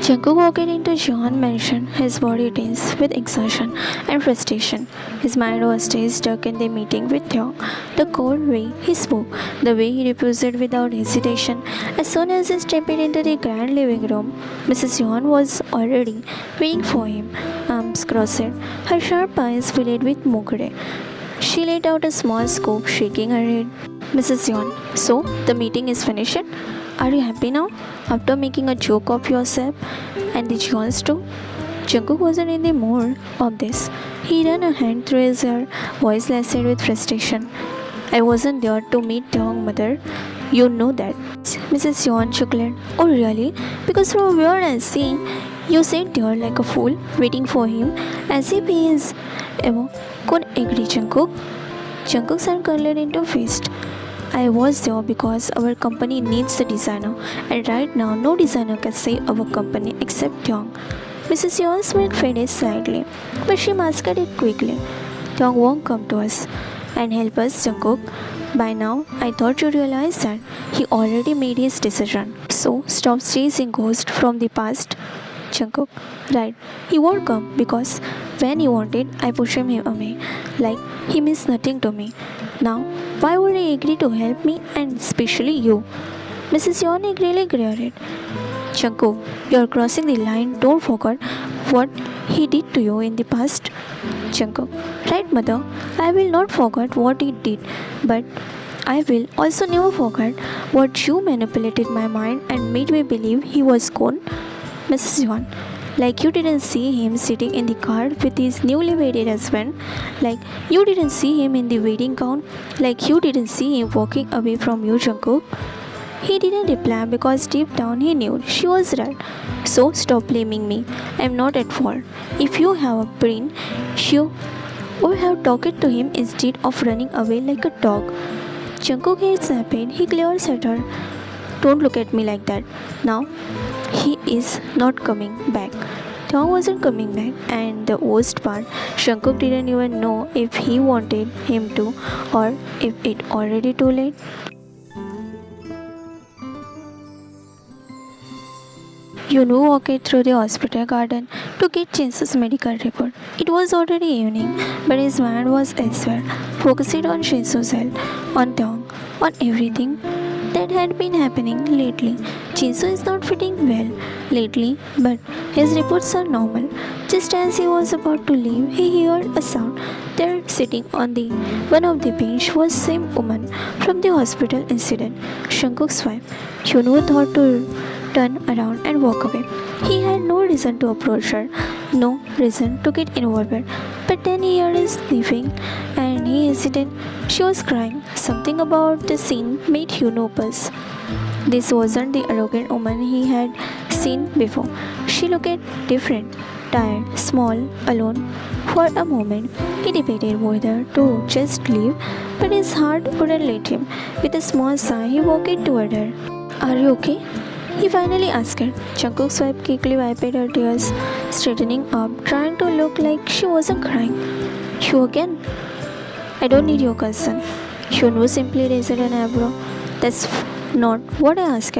Jungkook walked into Jeon's mansion, his body tense with exhaustion and frustration. His mind was still stuck in the meeting with Hyung. The cold way he spoke, the way he refused without hesitation. As soon as he stepped into the grand living room, Mrs. Jeon was already waiting for him, arms crossed, her sharp eyes filled with mockery. She let out a small scoop, shaking her head. Mrs. Yeon, so the meeting is finished? Are you happy now? After making a joke of yourself and the Jeons too? Jungkook wasn't in the mood of this. He ran a hand through his hair, voice lacerated with frustration. I wasn't there to meet Taeyong, mother. You know that. Mrs. Yeon chuckled. Oh really? Because from where I see, you sat there like a fool, waiting for him, as if he is. Evo, could agree, Jungkook? Jungkook's hand curled into a fist. I was there because our company needs a designer, and right now no designer can save our company except Young. Mrs. Yeon's smile faded slightly, but she masked it quickly. Young won't come to us and help us, Jungkook. By now, I thought you realized that he already made his decision. So stop chasing ghosts from the past. Jungkook, right? He won't come because when he wanted, I pushed him away, like he means nothing to me. Now, why would he agree to help me and especially you? Mrs. Yeon really glared. Jungkook, you're crossing the line. Don't forget what he did to you in the past. Jungkook, right, mother? I will not forget what he did, but I will also never forget what you manipulated my mind and made me believe he was gone. Mrs. Yeon, like you didn't see him sitting in the car with his newly wedded husband, like you didn't see him in the wedding gown, like you didn't see him walking away from you, Jungkook. He didn't reply because deep down he knew she was right. So stop blaming me. I'm not at fault. If you have a brain, you would have talked to him instead of running away like a dog. Jungkook gets happy. He glares at her. Don't look at me like that. Now, he is not coming back. Tom wasn't coming back, and the worst part, Jungkook didn't even know if he wanted him to or if it already too late. Yunu walked through the hospital garden to get Jinsu's medical report. It was already evening, but his mind was elsewhere, focused on Jinsu's health, on Taeyong, on everything that had been happening lately. Jinsu is not fitting well lately, but his reports are normal. Just as he was about to leave, he heard a sound. There, sitting on the one of the bench, was same woman from the hospital incident, Jungkook's wife. Hyunwoo thought to turn around and walk away. He had no reason to approach her, no reason to get involved. But then he heard her sniffing and he hesitated. She was crying. Something about the scene made Hyunwoo pause. This wasn't the arrogant woman he had seen before. She looked different, tired, small, alone. For a moment, he debated whether to just leave, but his heart wouldn't let him. With a small sigh, he walked toward her. Are you okay? He finally asked her. Jungkook's wife quickly wiped her tears, straightening up, trying to look like she wasn't crying. You again? I don't need your concern. Hyunwoo simply raised an eyebrow. That's not what I asked.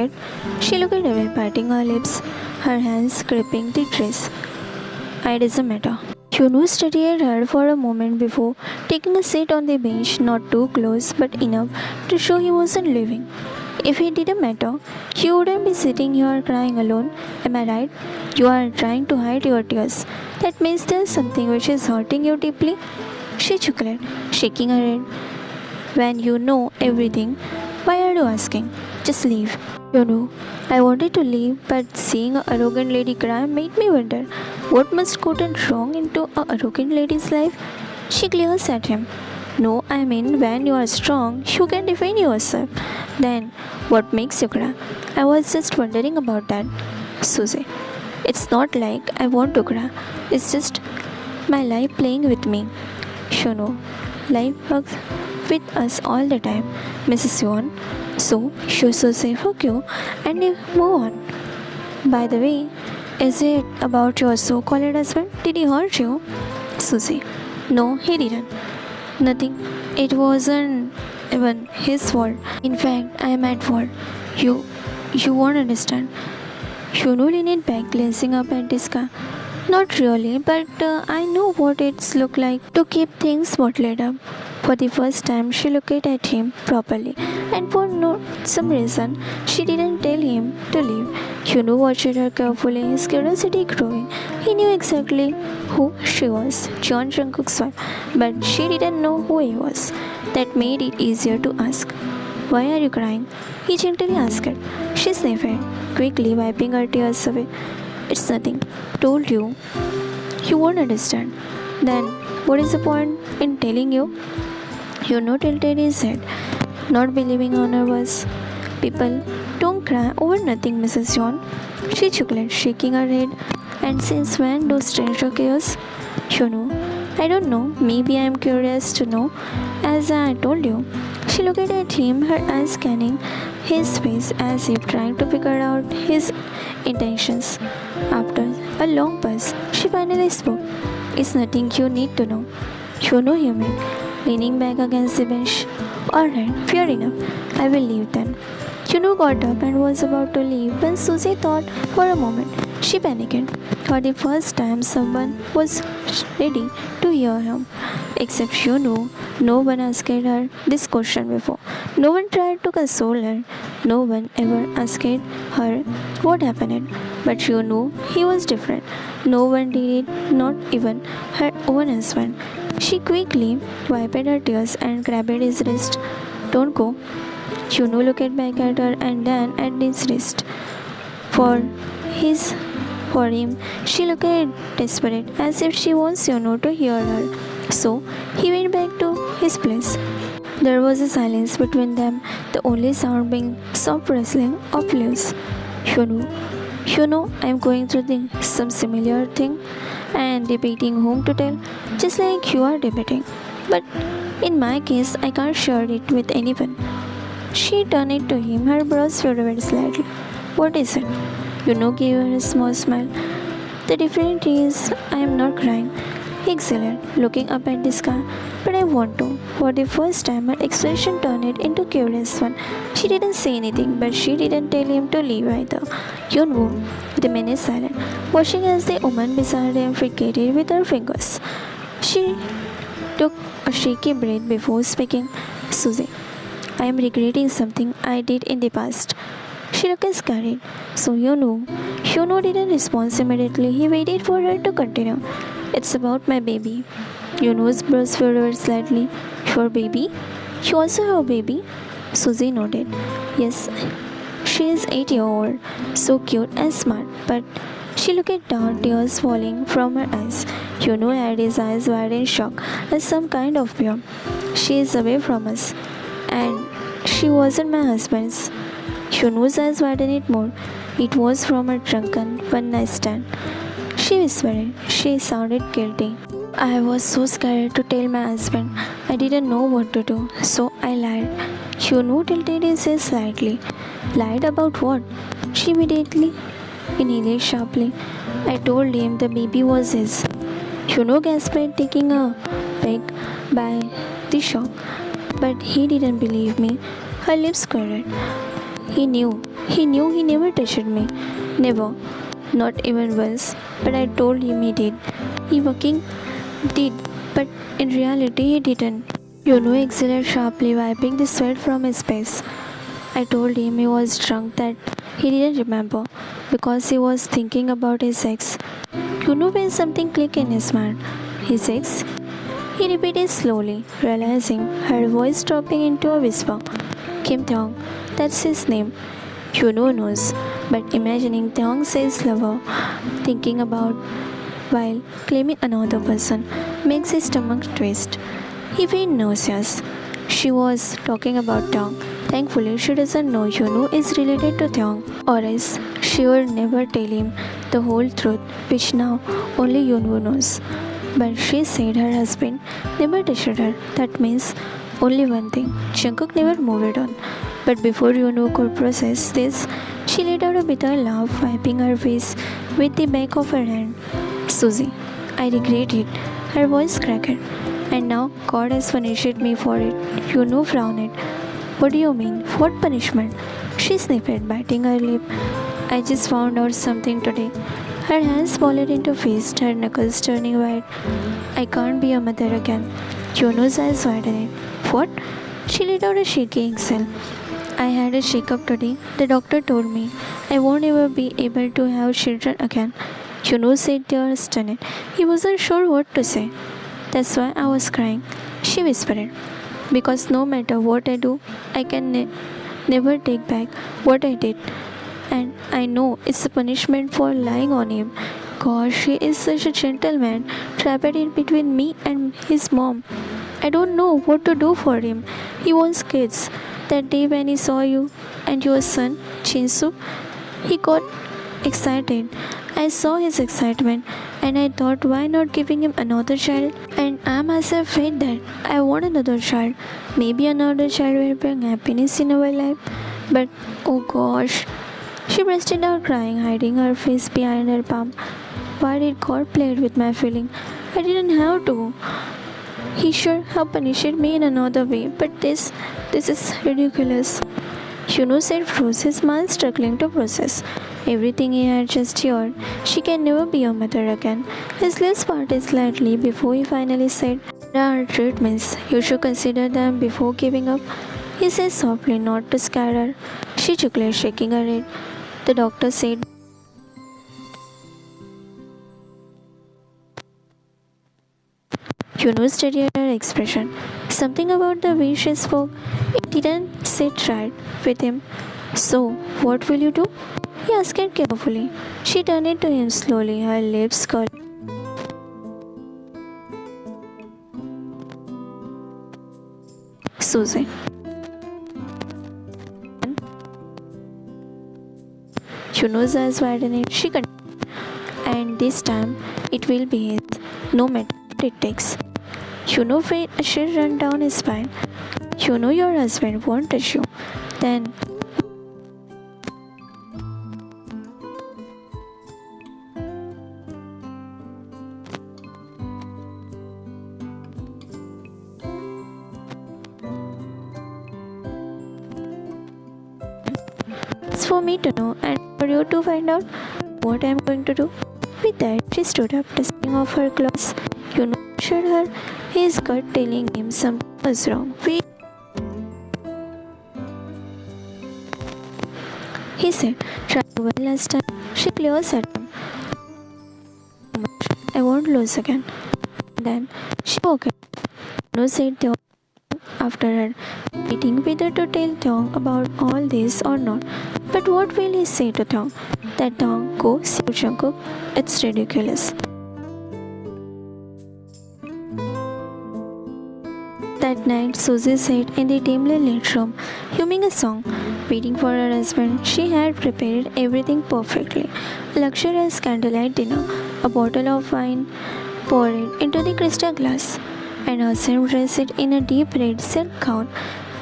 She looked away, biting her lips, her hands gripping the dress. It doesn't matter. Hyunwoo studied her for a moment before taking a seat on the bench, not too close but enough to show he wasn't leaving. If it didn't matter, you wouldn't be sitting here crying alone. Am I right? You are trying to hide your tears. That means there's something which is hurting you deeply. She chuckled, shaking her head. When you know everything, why are you asking? Just leave. You know, I wanted to leave, but seeing an arrogant lady cry made me wonder what must gotten wrong into an arrogant lady's life. She glares at him. No, I mean, when you are strong, you can defend yourself. Then, what makes you cry? I was just wondering about that, Susie. It's not like I want to cry. It's just my life playing with me. You know, life works with us all the time, Mrs. Yuan. So, you should say fuck you and move on. By the way, is it about your so-called husband? Did he hurt you? Susie. No, he didn't. Nothing. It wasn't even his fault. In fact, I am at fault. You won't understand. Yunu leaned back, glancing up at the sky. Not really, but I know what it's look like to keep things bottled up. For the first time, she looked at him properly, and for no some reason, she didn't tell him to leave. Yunu watched her carefully, his curiosity growing. He knew exactly who she was, John Jungkook's wife, but she didn't know who he was. That made it easier to ask. Why are you crying? He gently asked. She sniffed, quickly wiping her tears away. It's nothing. Told you. You won't understand. Then, what is the point in telling you? You know, tilted his head, not believing on her words. People don't cry over nothing, Mrs. John. She chuckled, shaking her head. And since when do strangers chaos? You know, I don't know. Maybe I'm curious to know. As I told you. She looked at him, her eyes scanning his face as if trying to figure out his intentions. After a long pause, she finally spoke. It's nothing you need to know. You know him, leaning back against the bench. Alright, fair enough. I will leave then. Juno got up and was about to leave when Susie thought for a moment. She panicked. For the first time, someone was ready to hear him. Except Juno, no one asked her this question before. No one tried to console her. No one ever asked her what happened. But you knew he was different. No one did it, not even her own husband. She quickly wiped her tears and grabbed his wrist. Don't go. Juno looked back at her and then at his wrist. For his for him, she looked desperate, as if she wants Juno to hear her. So he went back to his place. There was a silence between them, the only sound being soft rustling of leaves. You know, I'm going through some similar thing and debating whom to tell, just like you are debating. But in my case, I can't share it with anyone. She turned it to him, her brows furrowed slightly. What is it? Gave her a small smile. The difference is, I am not crying. He exhaled, looking up at the sky. But I want to. For the first time, her expression turned it into curious one. She didn't say anything, but she didn't tell him to leave either. Yunwoo remained silent, watching as the woman beside him fricated with her fingers. She took a shaky breath before speaking. Susie, I am regretting something I did in the past. She looked scared. So you know. Yuno didn't respond immediately. He waited for her to continue. It's about my baby. Yuno's brows furrowed slightly. Your baby? You also have a baby? Susie nodded. Yes, she is 8 years old. So cute and smart. But she looked down, tears falling from her eyes. Yuno had his eyes wide in shock and some kind of fear. She is away from us. And she wasn't my husband's. Yunu's eyes widened more. It was from her drunken one night stand. She whispered. She sounded guilty. I was so scared to tell my husband. I didn't know what to do, so I lied. Yunu tilted his head slightly. Lied about what? She immediately inhaled sharply. I told him the baby was his. Yunu gasped, taking a peg by the shock. But he didn't believe me. Her lips quivered. He knew. He never touched me. Never. Not even once. But I told him he did. He fucking did. But in reality he didn't. Yuno exhaled sharply, wiping the sweat from his face. I told him he was drunk, that he didn't remember because he was thinking about his ex. Yuno felt something click in his mind. His ex? He repeated slowly, realizing her voice dropping into a whisper. Kim Thong. That's his name. Yuno knows, but imagining Thong says lover, thinking about while claiming another person, makes his stomach twist. He felt nauseous. She was talking about Thong. Thankfully, she doesn't know Yuno is related to Thong, or else she would never tell him the whole truth, which now only Yuno knows. But she said her husband never touched her. That means only one thing. Jungkook never moved on. But before Yuno could process this, she let out a bitter laugh, wiping her face with the back of her hand. Susie, I regret it. Her voice cracked. And now God has punished me for it. Yuno frowned. What do you mean? What punishment? She sniffed, biting her lip. I just found out something today. Her hands folded into fists, her knuckles turning white. I can't be a mother again. Juno's eyes widened. What? She let out a shaky exhale. I had a shake-up today. The doctor told me I won't ever be able to have children again. Juno sat there stunned. He wasn't sure what to say. That's why I was crying, she whispered. Because no matter what I do, I can never take back what I did. And I know it's a punishment for lying on him. Gosh, he is such a gentleman, trapped in between me and his mom. I don't know what to do for him. He wants kids. That day when he saw you and your son, Chinsu, he got excited. I saw his excitement and I thought, why not giving him another child? And I myself felt that I want another child. Maybe another child will bring happiness in our life. But oh gosh, she bursted out crying, hiding her face behind her palm. Why did God play with my feeling? I didn't have to. He should have punished me in another way, but this is ridiculous. Yuno said froze, his mind struggling to process everything he had just heard. She can never be a mother again. His lips parted slightly before he finally said, there are treatments. You should consider them before giving up. He said softly, not to scare her. She chuckled, shaking her head. The doctor said, Yuno studied her expression. Something about the way she spoke, it didn't sit right with him. So, what will you do? He asked her carefully. She turned it to him slowly, her lips curled. Susie. Yuno's eyes widened. She continued. And this time, it will be his, no matter what it takes. Yuno felt a chill run down his spine. You know your husband won't touch you. Then it's for me to know and for you to find out what I'm going to do. With that, she stood up, dusting off her clothes. You know, assured her, his gut telling him something was wrong. He said, try one last time. She glares at him. I won't lose again. Then she woke up. No said Thong after her, waiting whether to tell Thong about all this or not. But what will he say to Thong? That Thong go see Jungkook? It's ridiculous. That night, Susie sat in the dimly lit room, humming a song, waiting for her husband. She had prepared everything perfectly. A luxurious candlelight dinner, a bottle of wine poured into the crystal glass, and herself dressed in a deep red silk gown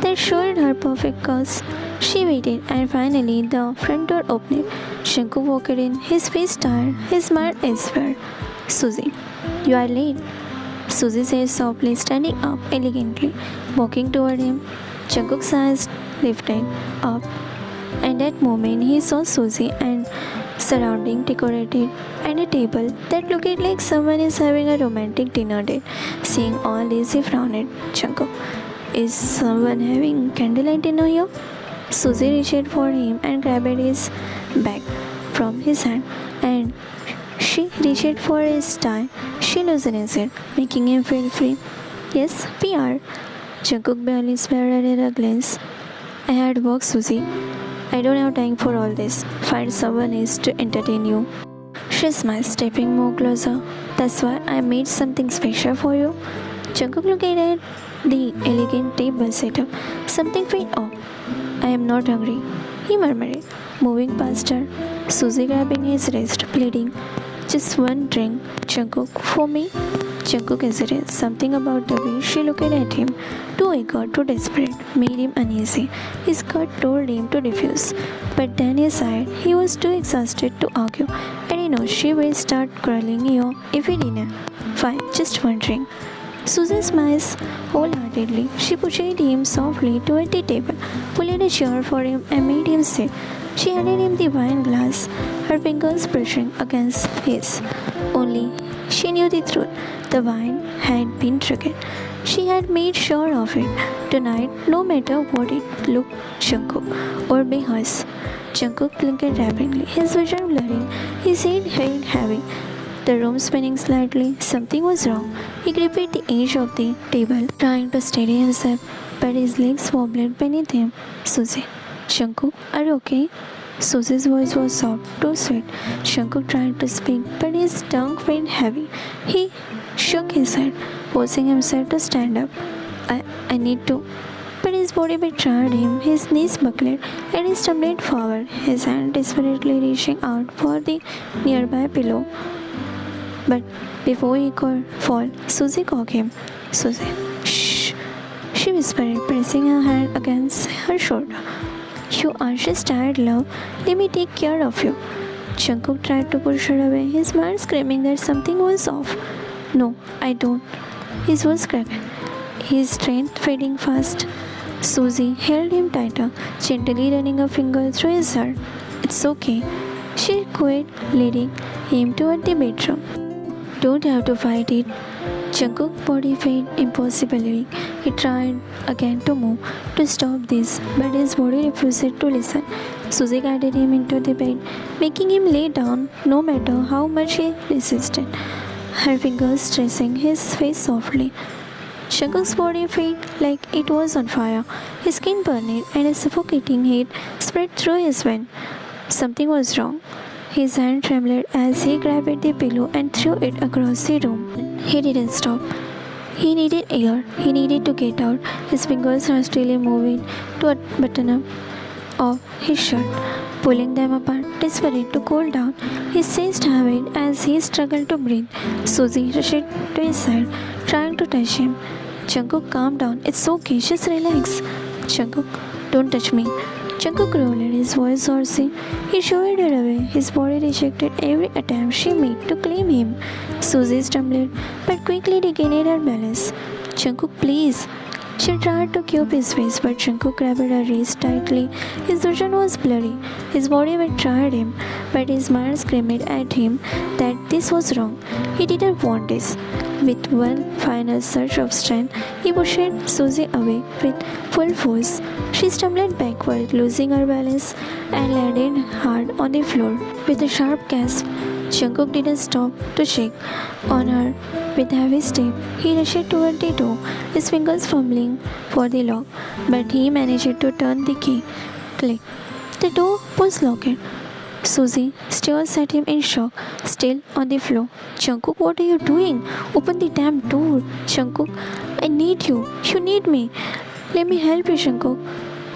that showed her perfect curves. She waited, and finally the front door opened. Jungkook walked in, his face tired, his mind elsewhere. Susie, you are late. Susie said softly, standing up elegantly, walking toward him. Jungkook's eyes lifted up, and that moment he saw Susie and surrounding decorated and a table that looked like someone is having a romantic dinner date. Seeing all this, he frowned. Jungkook, is someone having candlelight dinner here? Susie reached for him and grabbed his bag from his hand, and she reached for his tie. She loosened it, making him feel free. Yes, we are. Jungkook barely spared her a glance. I had work, Susie. I don't have time for all this. Find someone else to entertain you. She smiled, stepping more closer. That's why I made something special for you. Jungkook looked at the elegant table setup. Something felt off. I am not hungry, he murmured, moving past her. Susie grabbing his wrist, pleading, just one drink, Jungkook, for me. Jungkook hesitated. Something about the way she looked at him, too eager, too desperate, made him uneasy. His gut told him to refuse, but then he sighed. He was too exhausted to argue, and he knew she would start quarreling here if he didn't. Fine, just one drink. Susan smiled wholeheartedly. She pushed him softly toward the table, pulled a chair for him, and made him sit. She handed him the wine glass, her fingers brushing against his. Only she knew the truth. The wine had been drinking. She had made sure of it. Tonight, no matter what it looked, Jungkook or be hers. Jungkook blinked rapidly, his vision blurring, his head held heavy. The room spinning slightly, something was wrong. He gripped the edge of the table, trying to steady himself, but his legs wobbled beneath him. Susie, Jungkook, are you okay? Susie's voice was soft, too sweet. Jungkook tried to speak, but his tongue felt heavy. He shook his head, forcing himself to stand up. I need to. But his body betrayed him, his knees buckled, and he stumbled forward, his hand desperately reaching out for the nearby pillow. But before he could fall, Susie caught him. Susie, shh, she whispered, pressing her hand against her shoulder. You are just tired, love. Let me take care of you. Jungkook tried to push her away, his mind screaming that something was off. No, I don't. His voice cracked, his strength fading fast. Susie held him tighter, gently running a finger through his hair. It's okay, she quit, leading him toward the bedroom. Don't have to fight it. Jungkook's body felt impossibly. He tried again to move, to stop this, but his body refused to listen. Susie guided him into the bed, making him lay down no matter how much he resisted, her fingers tracing his face softly. Jungkook's body felt like it was on fire. His skin burned and a suffocating heat spread through his veins. Something was wrong. His hand trembled as he grabbed the pillow and threw it across the room. He didn't stop. He needed air. He needed to get out. His fingers hastily moving to button up of his shirt, pulling them apart, desperate to cool down. His chest heaved as he struggled to breathe. Susie rushed to his side, trying to touch him. Jungkook, calm down. It's okay. Just relax. Jungkook, don't touch me. Jungkook rolled his voice hoarsely. He shoved her away. His body rejected every attempt she made to claim him. Susie stumbled, but quickly regained her balance. Jungkook, please. She tried to keep his face, but Jungkook grabbed her wrist tightly. His vision was blurry. His body betrayed him, but his mind screamed at him that this was wrong. He didn't want this. With one final surge of strength, he pushed Susie away with full force. She stumbled backward, losing her balance, and landed hard on the floor. With a sharp gasp, Jungkook didn't stop to shake on her. With heavy step, he rushed toward the door, his fingers fumbling for the lock, but he managed to turn the key. Click. The door was locked. Susie stares at him in shock, still on the floor. Jungkook, what are you doing? Open the damn door. Jungkook, I need you. You need me. Let me help you, Jungkook.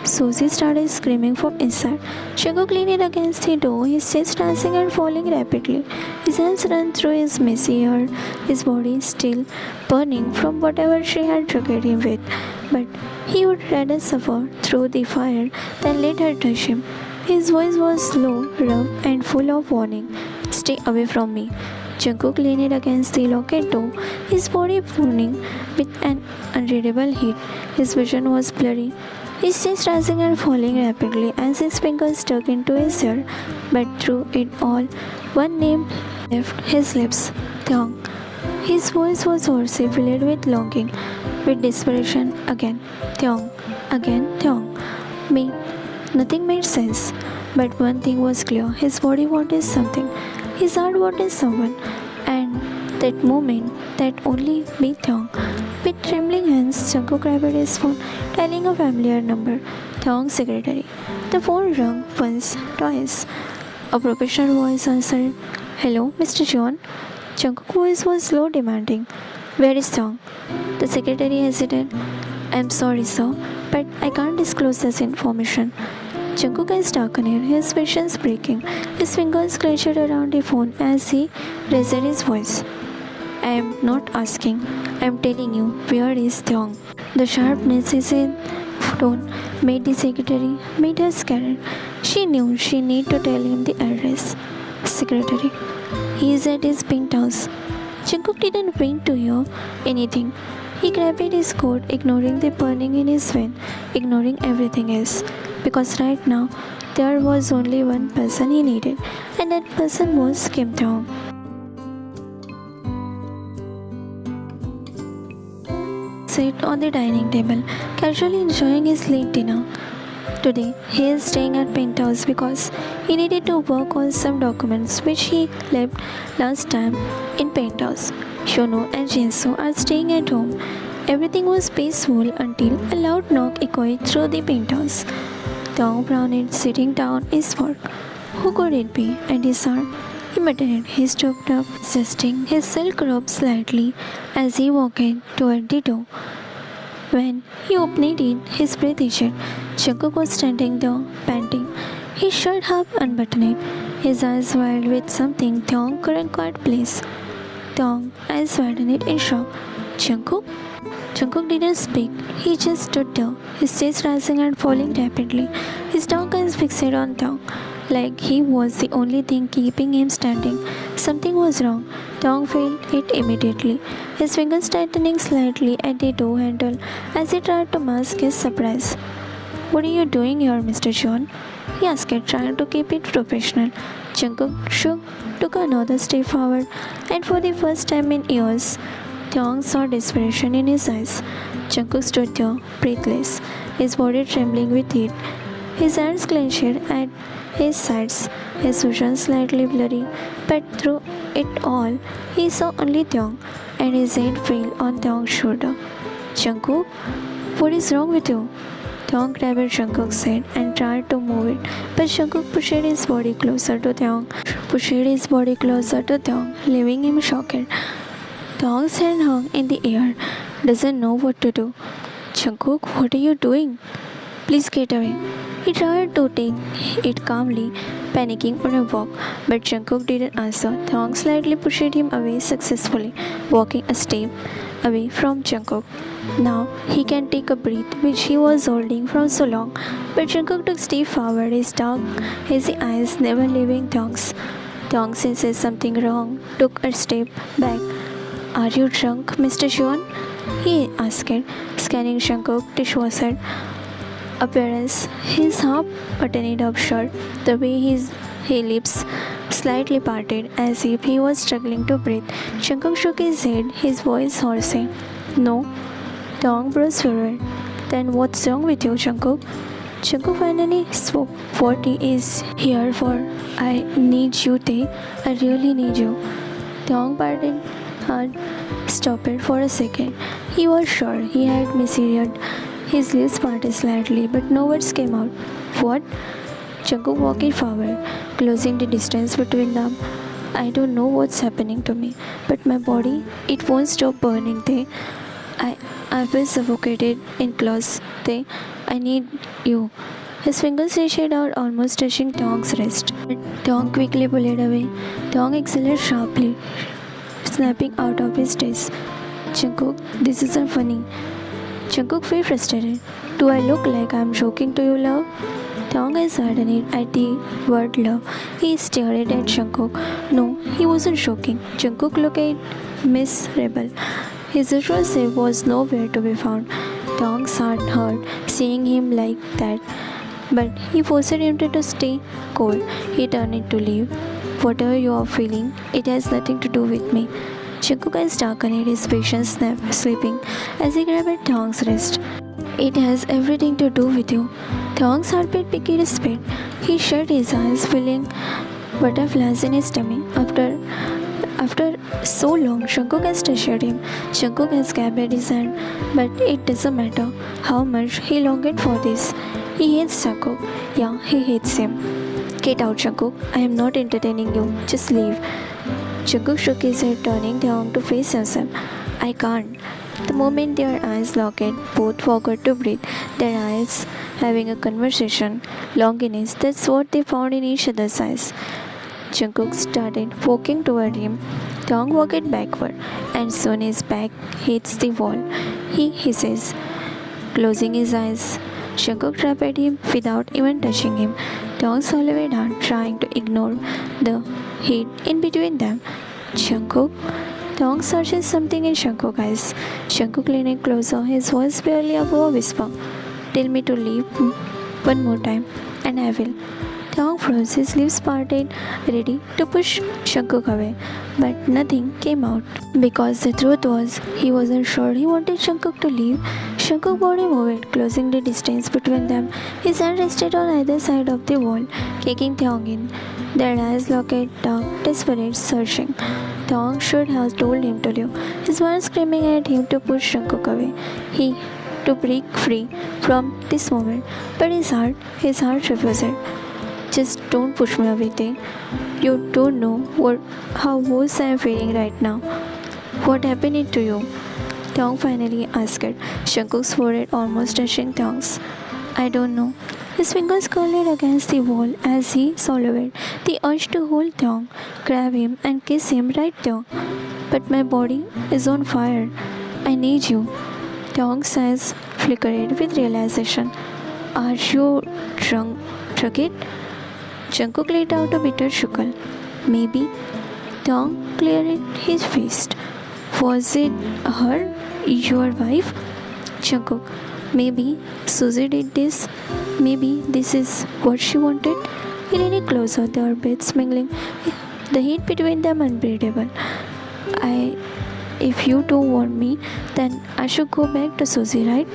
Susie started screaming from inside. Jungkook leaned against the door, his chest dancing and falling rapidly. His hands ran through his messy hair, his body still burning from whatever she had triggered him with. But he would rather suffer through the fire than let her touch him. His voice was low, rough, and full of warning. Stay away from me. Jungkook leaned against the locked door, his body burning with an unreadable heat. His vision was blurry, his chest rising and falling rapidly as his fingers stuck into his hair. But through it all, one name left his lips, Taeyong. His voice was hoarse, filled with longing, with desperation. Again, Taeyong. Again, Taeyong. Me. Nothing made sense, but one thing was clear. His body wanted something, his heart wanted someone, and that moment, that only be Taeyong. With trembling hands, Jungkook grabbed his phone, dialing a familiar number, Taeyong's secretary. The phone rang once, twice. A professional voice answered, Hello, Mr. John. Jungkook's voice was low, demanding, Where is Taeyong? The secretary hesitated. I'm sorry, sir, but I can't disclose this information. Jungkook eyes darkened, his vision breaking. His fingers clenched around the phone as he raised his voice. I am not asking. I am telling you, where is Taeyong? The sharpness in his tone made her scared. She knew she needed to tell him the address. Secretary. He is at his penthouse. Jungkook didn't wait to hear anything. He grabbed his coat, ignoring the burning in his vein, ignoring everything else. Because right now, there was only one person he needed, and that person was Kim Tae-hong. Sit on the dining table, casually enjoying his late dinner. Today, he is staying at Penthouse because he needed to work on some documents which he left last time in Penthouse. Shono and Jinsu are staying at home. Everything was peaceful until a loud knock echoed through the penthouse. Tong Brown is sitting down his work. Who could it be? And his arm? He muttered. He stood up, adjusting his silk robe slightly as he walked toward the door. When he opened it, his breath itched. Jungkook was standing there, panting. His shirt half unbuttoned, his eyes wild with something Tong couldn't quite place. Tong eyes widened in shock. Jungkook? Jungkook didn't speak. He just stood there, his chest rising and falling rapidly, his dark eyes fixed on Tong, like he was the only thing keeping him standing. Something was wrong. Tong felt it immediately, his fingers tightening slightly at the door handle as he tried to mask his surprise. What are you doing here, Mr. John? He asked, trying to keep it professional. Jungkook took another step forward, and for the first time in years, Tong saw desperation in his eyes. Jungkook stood there, breathless, his body trembling with heat. His hands clenched at his sides, his vision slightly blurry, but through it all, he saw only Tong, and his head fell on Tong's shoulder. Jungkook, what is wrong with you? Tong grabbed Jungkook's head and tried to move it, but Jungkook pushed his body closer to Tong, leaving him shocked. Tong's hand hung in the air, doesn't know what to do. Jungkook, what are you doing? Please get away. He tried to take it calmly, panicking on a walk, but Jungkook didn't answer. Tong slightly pushed him away successfully, walking a step away from Jungkook. Now he can take a breath, which he was holding from so long. But Jungkook took a step forward, his dark, hazy eyes never leaving Tong's. Tong senses something wrong, took a step back. Are you drunk, Mr. John? He asked, scanning Jungkook's dishwasher appearance, his half-buttoned up shirt, the way his lips slightly parted as if he was struggling to breathe. Jungkook shook his head, his voice hoarse. No. Tong brushed forward. Then what's wrong with you, Jungkook? Jungkook finally spoke. What he is here for? I need you, Tae. I really need you. Tong parted hard, stopped for a second. He was sure he had misheard. His lips parted slightly, but no words came out. What? Jungkook walked forward, closing the distance between them. I don't know what's happening to me, but my body, it won't stop burning, Tae. I feel suffocated in clothes, Tae. I need you. His fingers reached out, almost touching Tong's wrist. But Tong quickly pulled away. Tong exhaled sharply, snapping out of his daze. Jungkook, this isn't funny. Jungkook felt frustrated. Do I look like I'm joking to you, love? Tong eyes widened at the word love. He stared at Jungkook. No, he wasn't joking. Jungkook looked at miserable. His usual self was nowhere to be found. Tong's heart hurt seeing him like that, but he forced himself to stay cool. He turned to leave. Whatever you are feeling, it has nothing to do with me. Jungkook eyes darkened, his patience slipping as he grabbed at Tong's wrist. It has everything to do with you. Tong's heartbeat picked his speed. He shut his eyes, feeling butterflies in his tummy. After so long, Jungkook has touched him. Jungkook has grabbed his hand, but it doesn't matter how much he longed for this. He hates Jungkook. Yeah, he hates him. Get out, Jungkook. I am not entertaining you. Just leave. Jungkook shook his head, turning down to face himself. I can't. The moment their eyes locked, both forgot to breathe. Their eyes having a conversation. Longiness, that's what they found in each other's eyes. Jungkook started walking toward him. Tong walked backward, and soon his back hits the wall. He hisses, closing his eyes. Jungkook trapped at him without even touching him. Tong swallowed hard, trying to ignore the heat in between them. Jungkook? Tong searches something in Jungkook's eyes. Jungkook leaning closer, his voice barely above a whisper. Tell me to leave one more time. and I will. Taeyong froze, his lips parted, ready to push Jungkook away, but nothing came out. Because the truth was, he wasn't sure he wanted Jungkook to leave. Jungkook's body moved, closing the distance between them. His hand rested on either side of the wall, kicking Taeyong in. Their eyes locked, dark, desperate, searching. Taeyong should have told him to leave. His mind screaming at him to push Jungkook away. He to break free from this moment, but his heart refused. Just don't push me away, Tay. You don't know how worse I am feeling right now. What happened to you? Taeyong finally asked, Jungkook's forehead almost touching Taeyong's. I don't know. His fingers curled against the wall as he swallowed. The urge to hold Taeyong, grab him, and kiss him right there. But my body is on fire. I need you. Taeyong's eyes flickered with realization. Are you drunk? Jungkook let out a bitter chuckle. Maybe. Taeyong cleared his fist. Was it her, your wife? Jungkook. Maybe Suzy did this. Maybe this is what she wanted. He leaned closer, their breaths mingling. The heat between them unbearable. If you don't want me, then I should go back to Suzy, right?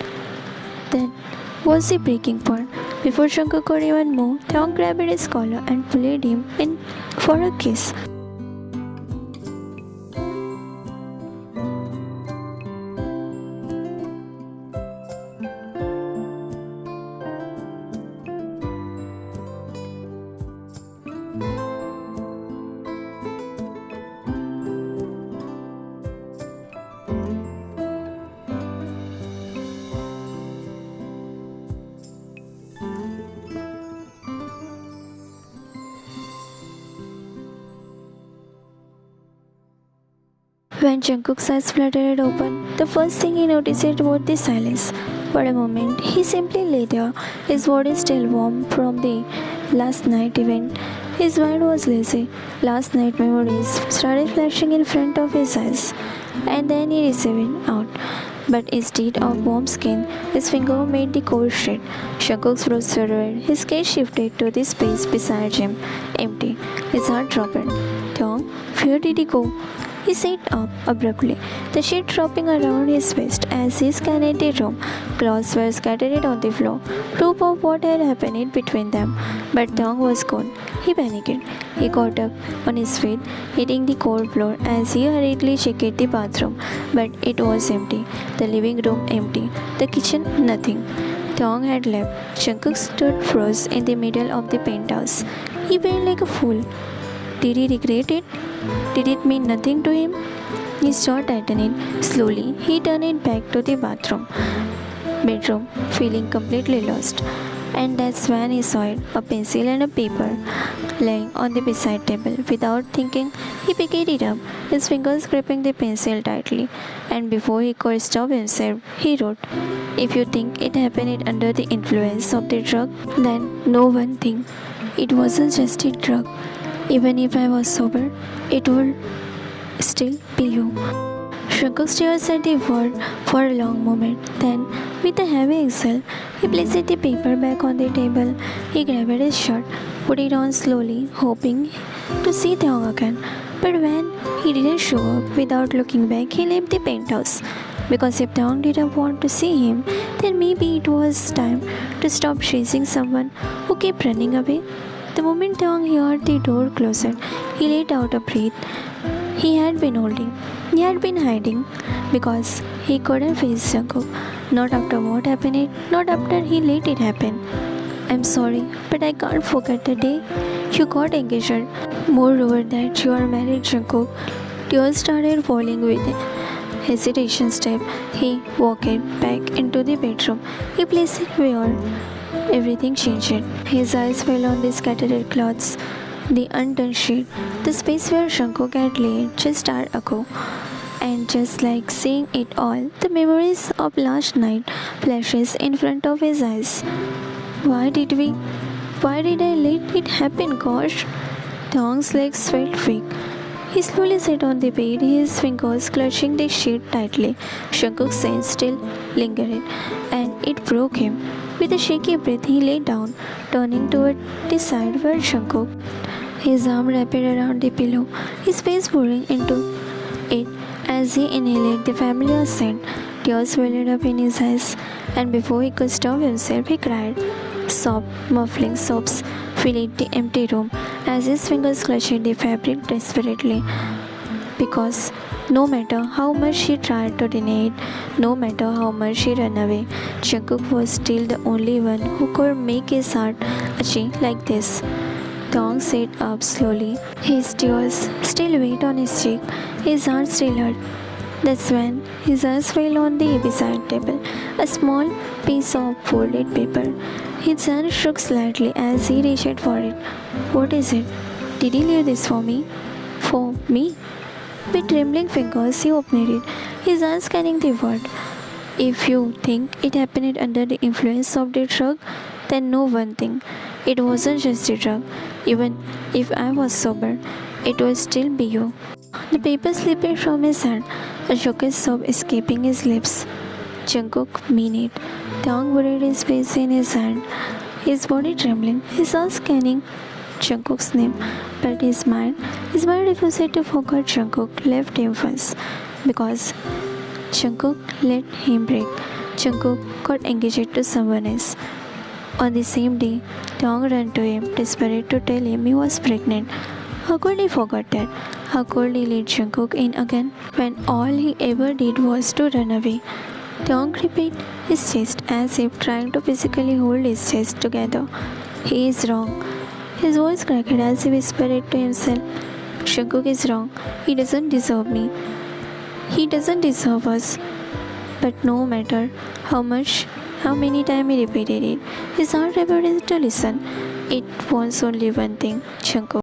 Then was the breaking point. Before Jungkook could even move, Taeyong grabbed his collar and pulled him in for a kiss. When Jungkook's eyes fluttered open, the first thing he noticed was the silence. For a moment, he simply lay there, his body still warm from the last night event. His mind was lazy. Last night memories started flashing in front of his eyes, and then he received out. But instead of warm skin, his finger made the cold shade. Jungkook's brows furrowed. His gaze shifted to the space beside him, empty. His heart dropped. Taeyong, where did he go? He sat up abruptly, the sheet dropping around his waist as he scanned the room. Clothes were scattered on the floor, proof of what had happened between them. But Taeyong was gone. He panicked. He got up on his feet, hitting the cold floor as he hurriedly checked the bathroom. But it was empty. The living room empty. The kitchen nothing. Taeyong had left. Jungkook stood froze in the middle of the penthouse. He felt like a fool. Did he regret it? Did it mean nothing to him? His jaw tightened. Slowly, he turned back to the bedroom, feeling completely lost. And that's when he saw it, a pencil and a paper, lying on the bedside table. Without thinking, he picked it up, his fingers gripping the pencil tightly. And before he could stop himself, he wrote, If you think it happened under the influence of the drug, then know one thing. It wasn't just a drug. Even if I was sober, it would still be you. Jungkook stared at the word for a long moment. Then, with a heavy exhale, he placed the paper back on the table. He grabbed his shirt, put it on slowly, hoping to see Taeyong again. But when he didn't show up, without looking back, he left the penthouse. Because if Taeyong didn't want to see him, then maybe it was time to stop chasing someone who kept running away. The moment Taeyong heard the door close, he let out a breath. He had been holding. He had been hiding because he couldn't face Jungkook. Not after what happened, not after he let it happen. I'm sorry, but I can't forget the day you got engaged. Moreover, that you are married, Jungkook. Tears started falling with hesitation step. He walked back into the bedroom. He placed it where everything changed. His eyes fell on the scattered clothes, the undone sheet, the space where Jungkook had laid just hours ago. And just like seeing it all, the memories of last night flashes in front of his eyes. Why did I let it happen, gosh? Taeyong's legs felt weak. He slowly sat on the bed, his fingers clutching the sheet tightly. Jungkook's scent still lingered, and it broke him. With a shaky breath, he lay down, turning toward the side where Jungkook, his arm wrapped around the pillow, his face pouring into it as he inhaled the familiar scent. Tears welled up in his eyes, and before he could stop himself, he cried. Muffling sobs filled the empty room as his fingers clutched the fabric desperately. Because no matter how much she tried to deny it, no matter how much she ran away, Jungkook was still the only one who could make his heart ache like this. Dong sat up slowly, his tears still wet on his cheek, his heart still hurt. That's when his eyes fell on the beside table, a small piece of folded paper. His hand shook slightly as he reached for it. What is it? Did he leave this for me? For me? With trembling fingers, he opened it, his eyes scanning the word. If you think it happened under the influence of the drug, then know one thing. It wasn't just the drug. Even if I was sober, it would still be you. The paper slipped from his hand, a choking sob escaping his lips. Jungkook mean it. Taeyong buried his face in his hand, his body trembling, his eyes scanning Jungkook's name, but his mind refused to forget Jungkook left him once, because Jungkook let him break. Jungkook got engaged to someone else. On the same day, Taeyong ran to him, desperate to tell him he was pregnant. How could he forget that? How could he let Jungkook in again when all he ever did was to run away? Taeyong gripped his chest as if trying to physically hold his chest together. He is wrong. His voice cracked as he whispered it to himself. Jungkook is wrong. He doesn't deserve me. He doesn't deserve us. But no matter how many times he repeated it, his heart refused to listen. It wants only one thing, Jungkook.